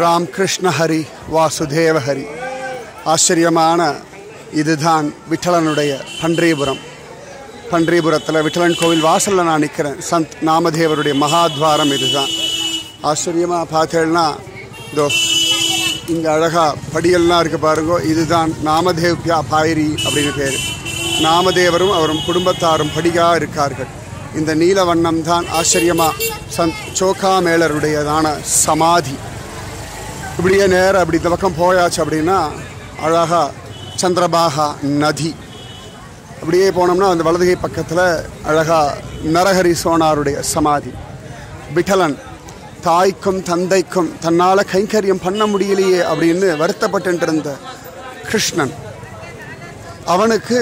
ராம் கிருஷ்ண ஹரி வாசுதேவ ஹரி. ஆச்சரியமான இதுதான் விட்டலனுடைய பன்றிபுரம். பன்றிபுரத்தில் விட்டலன் கோவில் வாசலில் நான் நிற்கிறேன். சந்த் நாமதேவருடைய மகாத்வாரம் இதுதான். ஆச்சரியமாக பார்த்தேன்னா இதோ இங்கே அழகாக படியெல்லாம் இருக்குது பாருங்கோ. இதுதான் நாமதேவ்யா பாயிரி அப்படின்னு பேர். நாமதேவரும் அவரும் குடும்பத்தாரும் படியாக இருக்கார்கள். இந்த நீல வண்ணம் தான் ஆச்சரியமாக சந்த் சோகாமேளருடையதான சமாதி. இப்படியே நேரம் அப்படி இந்த பக்கம் போயாச்சு அப்படின்னா அழகாக சந்திரபாகா நதி. அப்படியே போனோம்னா அந்த வலதுகை பக்கத்தில் அழகாக நரஹரி சோனாருடைய சமாதி. விட்டலன் தாய்க்கும் தந்தைக்கும் தன்னால் கைங்கரியம் பண்ண முடியலையே அப்படின்னு வருத்தப்பட்டு இருந்த கிருஷ்ணன், அவனுக்கு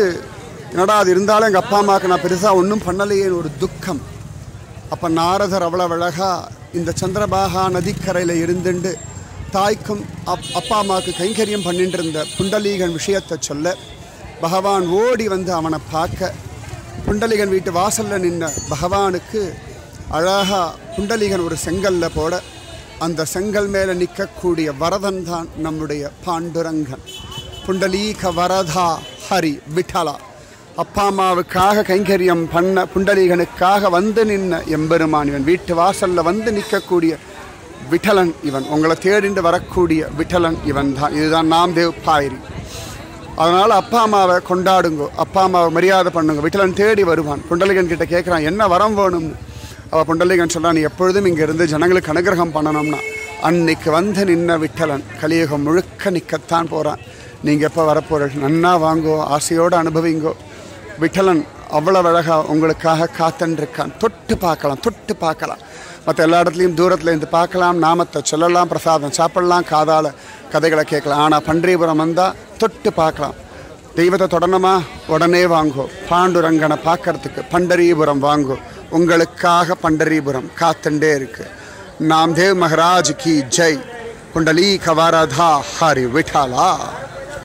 என்னடா அது இருந்தாலும் எங்கள் அப்பா அம்மாவுக்கு நான் பெருசாக ஒன்றும் பண்ணலையேன்னு ஒரு துக்கம். அப்போ நாரதர் அவ்வளவு அழகாக இந்த சந்திரபாகா நதிக்கரையில் இருந்துண்டு தாய்க்கும் அப்பா அம்மாவுக்கு கைங்கரியம் பண்ணிட்டு இருந்த புண்டலீகன் விஷயத்தை சொல்ல பகவான் ஓடி வந்து அவனை பார்க்க, புண்டலீகன் வீட்டு வாசலில் நின்ன பகவானுக்கு அழகாக புண்டலீகன் ஒரு செங்கல்ல போட அந்த செங்கல் மேலே நிற்கக்கூடிய வரதன் தான் நம்முடைய பாண்டுரங்கன். புண்டலீக வரதா ஹரி விட்டலா. அப்பா அம்மாவுக்காக கைங்கரியம் பண்ண புண்டலீகனுக்காக வந்து நின்ன எம்பெருமான் இவன். வீட்டு வாசலில் வந்து நிற்கக்கூடிய விட்டலன் இவன். உங்களை தேடிண்டு வரக்கூடிய விட்டலன் இவன் தான். இதுதான் நாம்தேவ் பாயிரி. அதனால் அப்பா அம்மாவை கொண்டாடுங்கோ, அப்பா அம்மாவை மரியாதை பண்ணுங்க. விட்டலன் தேடி வருவான். புண்டலீகன் கிட்ட கேட்குறான் என்ன வரம் வேணும்னு. அவள் புண்டலீகன் சொல்கிறான், நீ எப்பொழுதும் இங்கே இருந்து ஜனங்களுக்கு அனுகிரகம் பண்ணணும்னா. அன்னைக்கு வந்து நின்ன விட்டலன் கலியுகம் முழுக்க நிற்கத்தான் போகிறான். நீங்கள் எப்போ வரப்போகிறீர்கள், நன்னா வாங்கோ, ஆசையோடு அனுபவிங்கோ. விட்டலன் அவ்வளவு அழகாக உங்களுக்காக காத்துருக்கான். தொட்டு பார்க்கலாம், தொட்டு பார்க்கலாம். மற்ற எல்லா இடத்துலையும் தூரத்தில் இருந்து பார்க்கலாம், நாமத்தை சொல்லலாம், பிரசாதம் சாப்பிடலாம், காதால் கதைகளை கேட்கலாம். ஆனால் பன்றிபுரம் வந்தால் தொட்டு பார்க்கலாம். தெய்வத்தை தொடணுமா, உடனே வாங்கோ. பாண்டுரங்கனை பார்க்கறதுக்கு பண்டரிபுரம் வாங்கோ. உங்களுக்காக பண்டரிபுரம் காத்துண்டே இருக்கு. நாம்தேவ் மகாராஜ் கி ஜெய். புண்டலீக வரதா ஹரி விட்டலா.